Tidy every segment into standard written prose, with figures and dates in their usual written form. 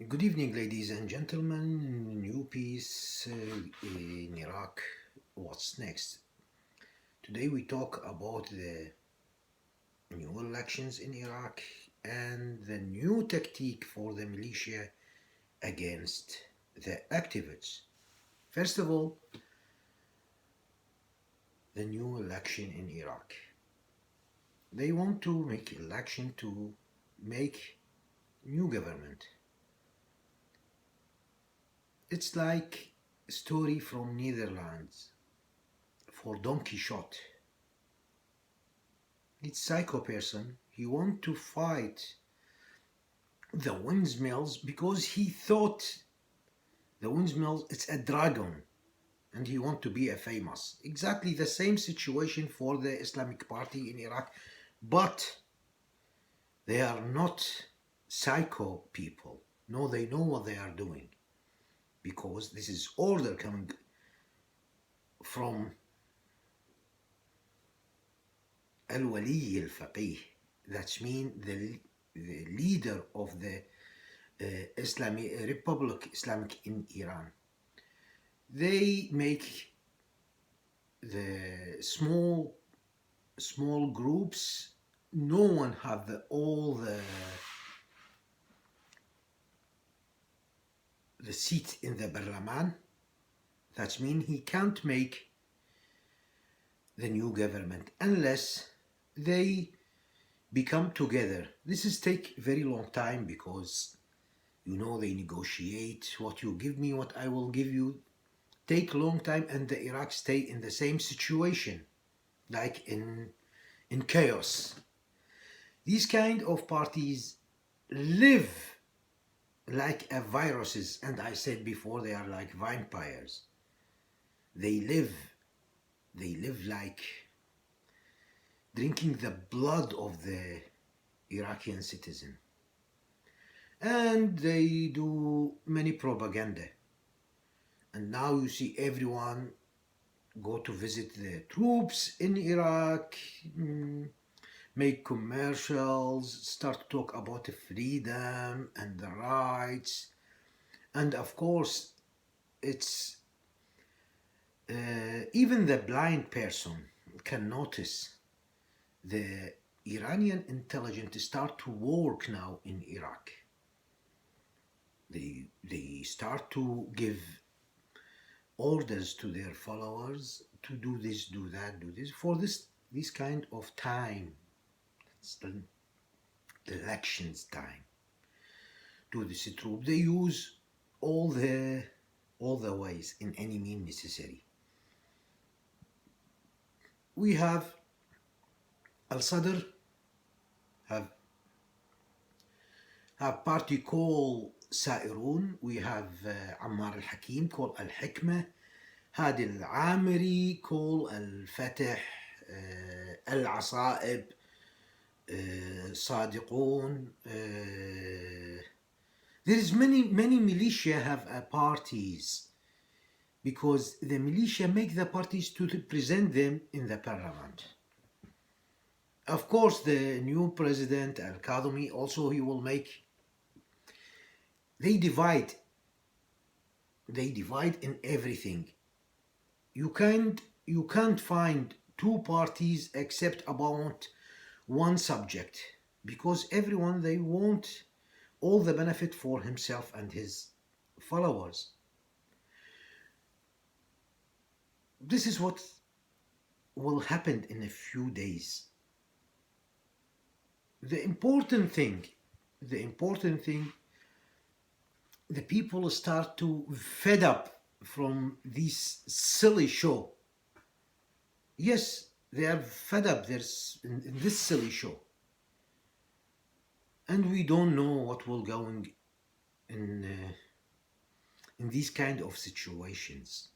Good evening, ladies and gentlemen. New peace in Iraq. What's next? Today we talk about the new elections in Iraq and the new tactic for the militia against the activists. First of all, the new election in Iraq. They want to make election to make new government. It's like a story from Netherlands for Don Quixote. It's psycho person. He want to fight the windmills because he thought the windmills it's a dragon and he want to be a famous. Exactly the same situation for the Islamic Party in Iraq, but they are not psycho people. No, they know what they are doing because this is order coming from Al-Wali al-Faqih. That means the leader of the Islamic Republic Islamic in Iran. They make the small groups. No one have all the seat in the Parliament. That means he can't make the new government unless they become together. This is take very long time because they negotiate what you give me, what I will give you. Take long time, and the Iraq stay in the same situation, like in chaos. These kind of parties live like a viruses, and I said before they are like vampires. They live like drinking the blood of the Iraqi citizen. And they do many propaganda. And now you see everyone go to visit the troops in Iraq, make commercials, start to talk about the freedom and the rights. And of course, it's even the blind person can notice the Iranian intelligence start to work now in Iraq. They start to give orders to their followers to do this, do that, do this for this kind of time. It's the elections time. To this troop, they use all the ways in any means necessary. We have Al-Sadr have party called Sairun. We have Ammar al-Hakim called Al-Hikmah. Hadi al-Amiri called Al-Fatah. Al-Asaib, Sadiqun. There is many militia have parties because the militia make the parties to present them in the parliament. Of course, the new president Al-Kadhimi also he will make. They divide in everything. You can't find two parties except about one subject because everyone they want all the benefit for himself and his followers. This is what will happen in a few days. The important thing, the people start to fed up from this silly show. Yes, they are fed up in this silly show. And we don't know what will go in these kind of situations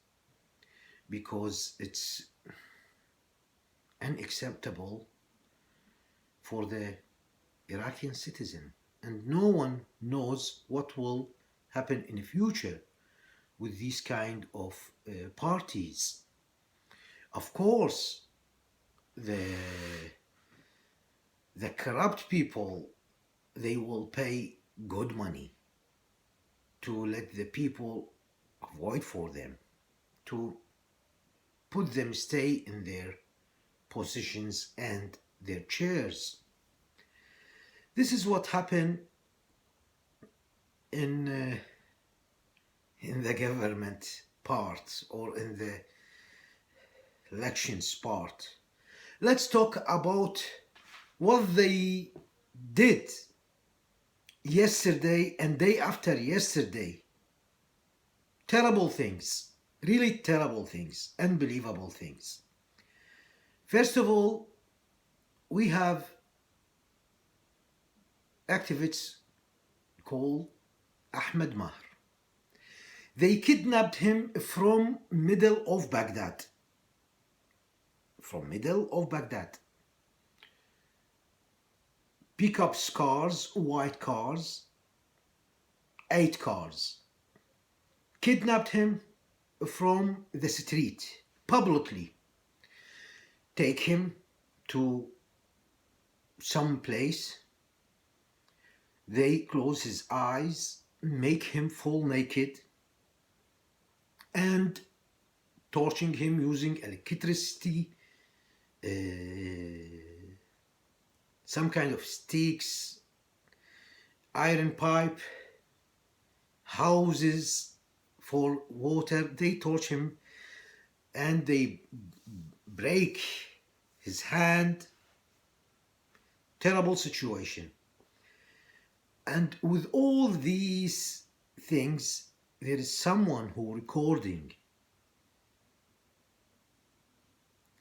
because it's unacceptable for the Iraqi citizen, and no one knows what will happen in the future with these kind of parties. Of course, the corrupt people, they will pay good money to let the people avoid for them, to put them stay in their positions and their chairs. This is what happened in the government part, or in the elections part. Let's talk about what they did yesterday and day after yesterday. Terrible things, really terrible things, unbelievable things. First of all, we have activists called Ahmed Maher. They kidnapped him from middle of Baghdad. From middle of Baghdad. Pickup cars, white cars, 8 cars. Kidnapped him from the street, publicly. Take him to some place. They close his eyes, make him full naked, and torching him using electricity, some kind of sticks, iron pipe, houses for water. They torch him and they break his hand. Terrible situation. And with all these things, there is someone who recording.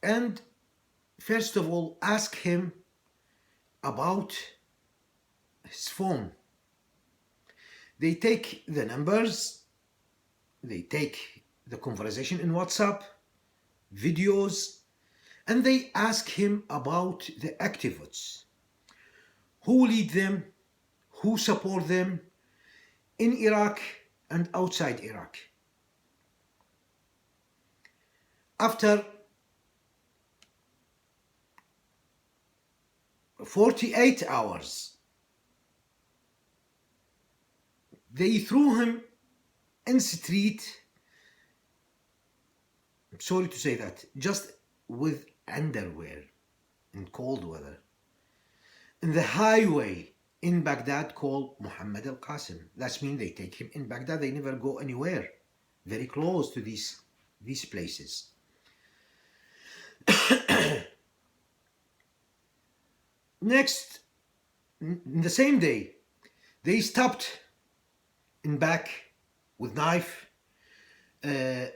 And first of all, ask him about his phone. They take the numbers, they take the conversation in WhatsApp, videos, and they ask him about the activists. Who lead them? Who support them in Iraq and outside Iraq? After 48 hours, they threw him in street. I'm sorry to say that, just with underwear in cold weather, in the highway in Baghdad called Muhammad al-Qasim. That means they take him in Baghdad, they never go anywhere very close to these places. Next, in the same day, they stopped in back with knife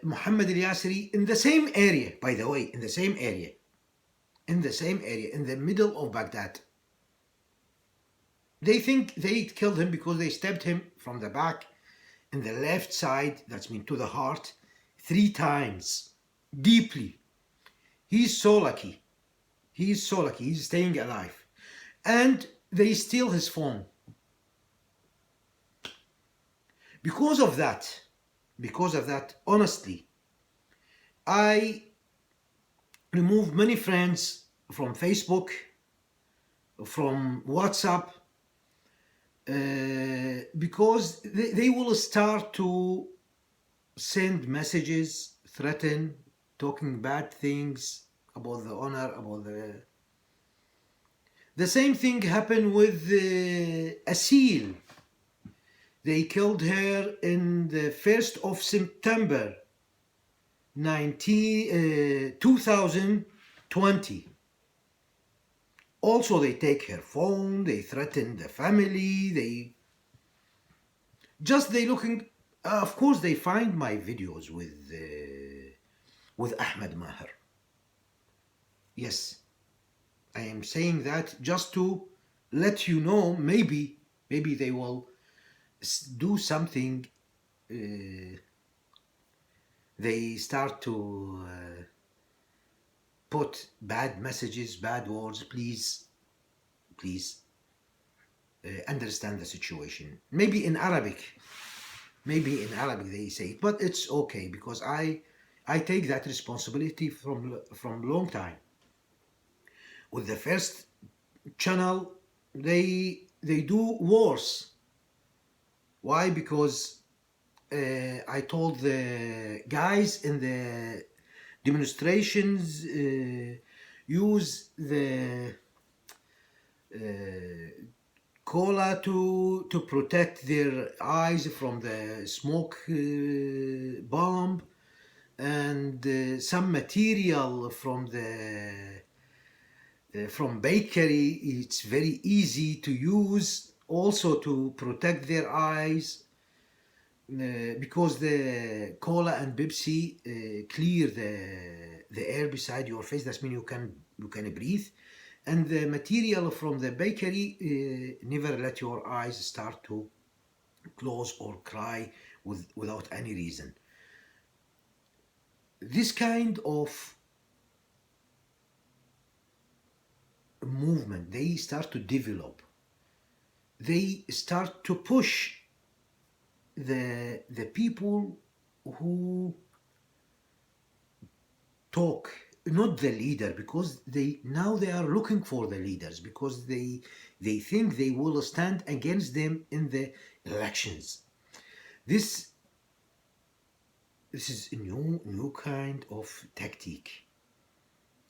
Muhammad al-Yasri in the same area, by the way, in the same area, in the middle of Baghdad. They think they killed him because they stabbed him from the back in the left side, that's mean to the heart, 3 times, deeply. He's so lucky. He's so lucky. He's staying alive. And they steal his phone. Because of that, honestly, I removed many friends from Facebook, from WhatsApp, because they will start to send messages, threaten, talking bad things about the honor, about the same thing happened with Asil. They killed her in the 1st of September 2020. Also, they take her phone, they threaten the family, they looking, of course, they find my videos with Ahmed Maher. Yes, I am saying that just to let you know, maybe they will do something. They start to put bad messages, bad words. Please understand the situation. Maybe in Arabic they say it, but it's okay, because I take that responsibility from long time. With the first channel, they do worse. Why? Because I told the guys in the demonstrations use the cola to protect their eyes from the smoke bomb, and some material from bakery. It's very easy to use also to protect their eyes, because the cola and Pepsi clear the air beside your face. That means you can breathe, and the material from the bakery never let your eyes start to close or cry without any reason. This kind of movement, they start to develop. They start to push the people who talk, not the leader, because they are looking for the leaders, because they think they will stand against them in the elections. This is a new kind of tactic.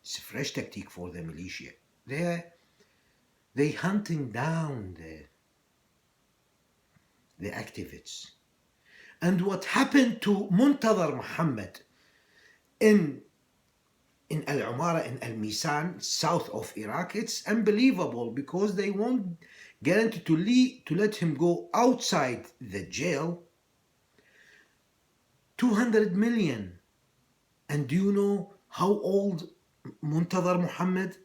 It's a fresh tactic for the militia. They hunting down the activists. And what happened to Muntadhar Muhammad in Al Umara, in Al Misan, south of Iraq, it's unbelievable, because they won't guarantee to let him go outside the jail. 200 million. And do you know how old Muntadhar Muhammad?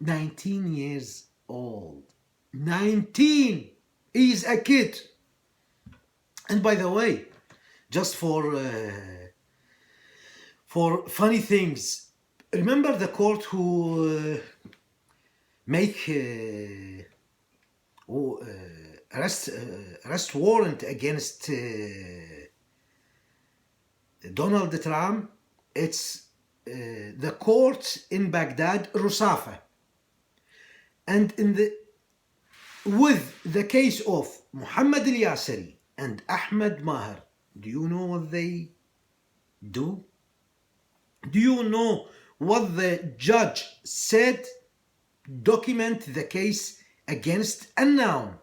19 years old. 19! He's a kid. And by the way, just for funny things, remember the court who make arrest warrant against Donald Trump? It's the court in Baghdad, Rusafa. And with the case of Muhammad al-Yasiri and Ahmed Maher, do you know what they do? Do you know what the judge said? Document the case against unknown.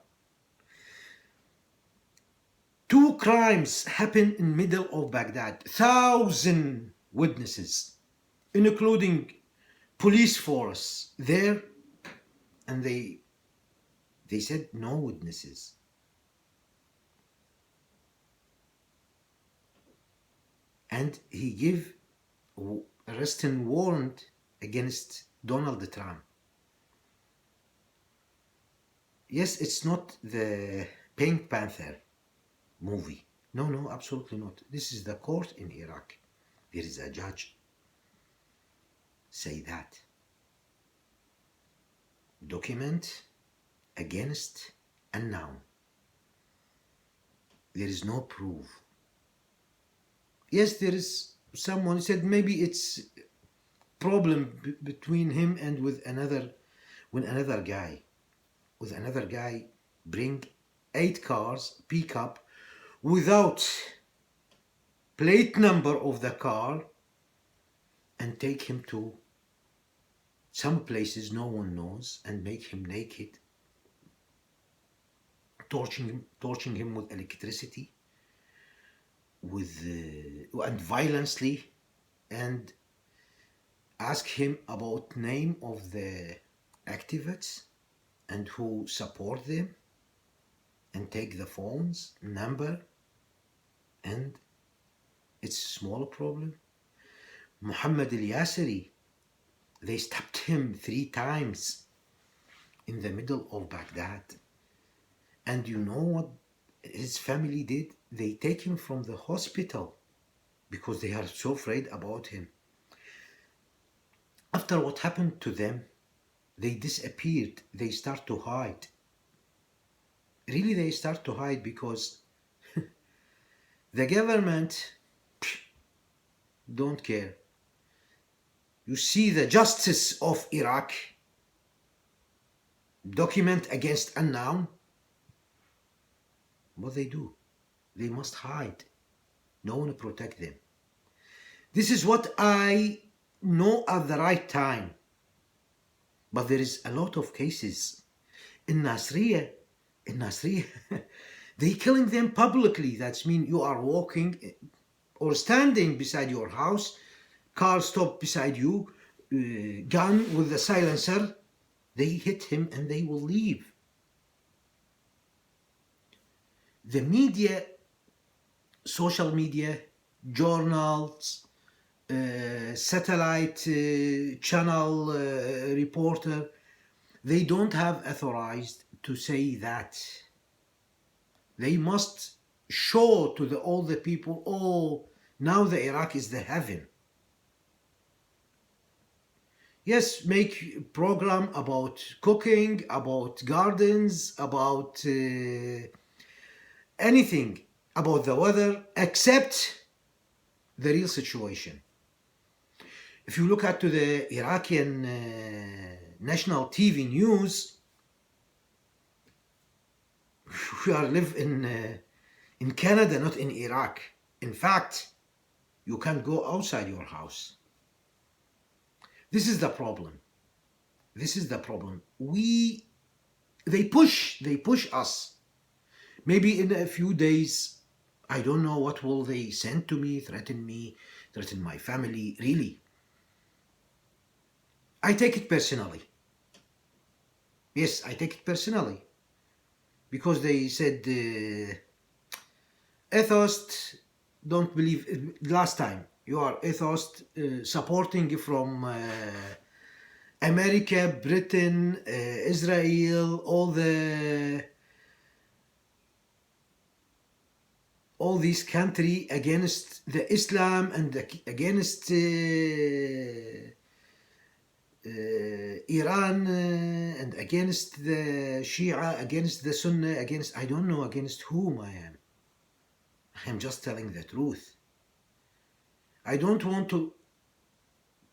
2 crimes happened in middle of Baghdad. 1,000 witnesses, including police force there, and they said no witnesses. And he gave arresting warrant against Donald Trump. Yes, it's not the Pink Panther movie. No, absolutely not. This is the court in Iraq. There is a judge. Say that. Document against unknown. There is no proof. Yes, there is someone said maybe it's problem between him and with another guy. With another guy, bring 8 cars, pickup, without plate number of the car, and take him to some places no one knows, and make him naked, torching him with electricity, and violently, and ask him about name of the activists and who support them, and take the phones number, and it's a small problem. Muhammad al-Yasiri, they stabbed him 3 times in the middle of Baghdad. And you know what his family did? They take him from the hospital because they are so afraid about him. After what happened to them, they disappeared. They start to hide. Really, they start to hide because the government don't care. You see the justice of Iraq, document against unknown, what they do? They must hide. No one protect them. This is what I know at the right time. But there is a lot of cases in Nasriya, they killing them publicly. That means you are walking or standing beside your house, car stop beside you, gun with the silencer. They hit him and they will leave. The media, social media, journals, satellite channel reporter, they don't have authorized to say that. They must show to all the people, oh, now the Iraq is the heaven. Yes, make program about cooking, about gardens, about anything, about the weather, except the real situation. If you look at to the Iraqi national TV news, we are live in Canada, not in Iraq. In fact, you can't go outside your house. This is the problem. This is the problem. They push us. Maybe in a few days, I don't know what will they send to me, threaten my family, really. I take it personally. Yes, I take it personally. Because they said, atheists don't believe, last time, you are atheist, supporting from America, Britain, Israel, all these countries against the Islam and against Iran and against the Shia, against the Sunnah, against, I don't know against whom I am. I'm just telling the truth. I don't want to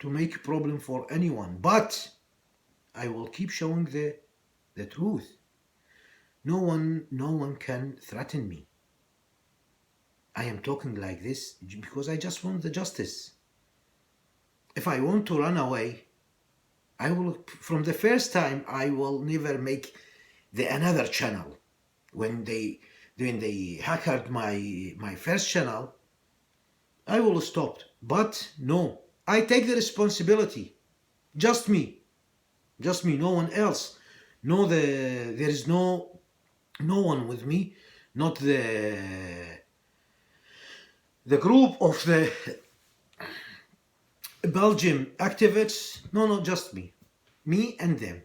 make a problem for anyone, but I will keep showing the truth. No one can threaten me. I am talking like this because I just want the justice. If I want to run away, I will, from the first time, I will never make another channel. When they hacked my first channel, I will stop. But no, I take the responsibility. Just me, no one else. No, there is no one with me. Not the group of the Belgium activists. No, just me and them.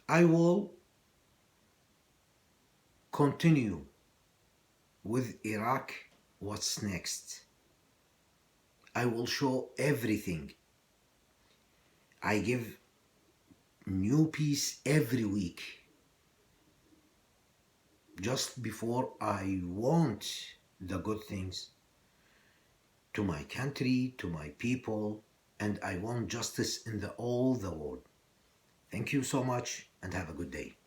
I will continue with Iraq. What's next? I will show everything. I give new piece every week. Just before I want the good things to my country, to my people, and I want justice in all the world. Thank you so much and have a good day.